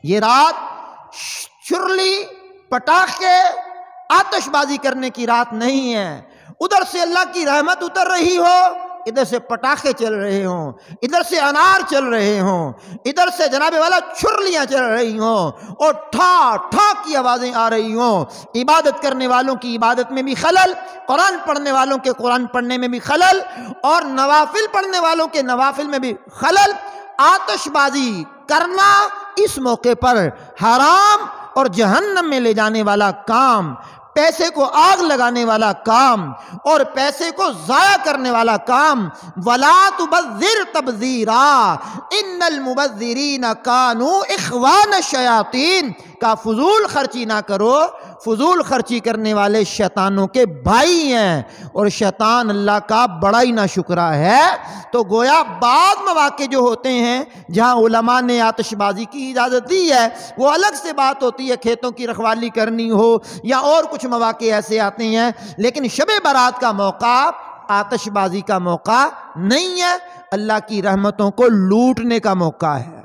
یہ رات چرلی، پٹاخے، آتش بازی کرنے کی رات نہیں ہے۔ ادھر سے اللہ کی رحمت اتر رہی ہو، ادھر سے پٹاخے چل رہے ہوں، ادھر سے انار چل رہے ہوں، ادھر سے جناب والا چھرلیاں چل رہی ہوں، اور ٹھا ٹھا کی آوازیں آ رہی ہوں۔ عبادت کرنے والوں کی عبادت میں بھی خلل، قرآن پڑھنے والوں کے قرآن پڑھنے میں بھی خلل، اور نوافل پڑھنے والوں کے نوافل میں بھی خلل۔ آتش بازی کرنا اس موقع پر حرام اور جہنم میں لے جانے والا کام، پیسے کو آگ لگانے والا کام، اور پیسے کو ضائع کرنے والا کام۔ وَلَا تُبَذِّرْ تَبْذِيرًا إِنَّ الْمُبَذِّرِينَ كَانُوا إِخْوَانَ الشَّيَاطِينَ کا فضول خرچی نہ کرو، فضول خرچی کرنے والے شیطانوں کے بھائی ہیں، اور شیطان اللہ کا بڑا ہی ناشکرا ہے۔ تو گویا بعض مواقع جو ہوتے ہیں جہاں علماء نے آتش بازی کی اجازت دی ہے وہ الگ سے بات ہوتی ہے، کھیتوں کی رکھوالی کرنی ہو یا اور کچھ مواقع ایسے آتے ہیں، لیکن شب برات کا موقع آتش بازی کا موقع نہیں ہے، اللہ کی رحمتوں کو لوٹنے کا موقع ہے۔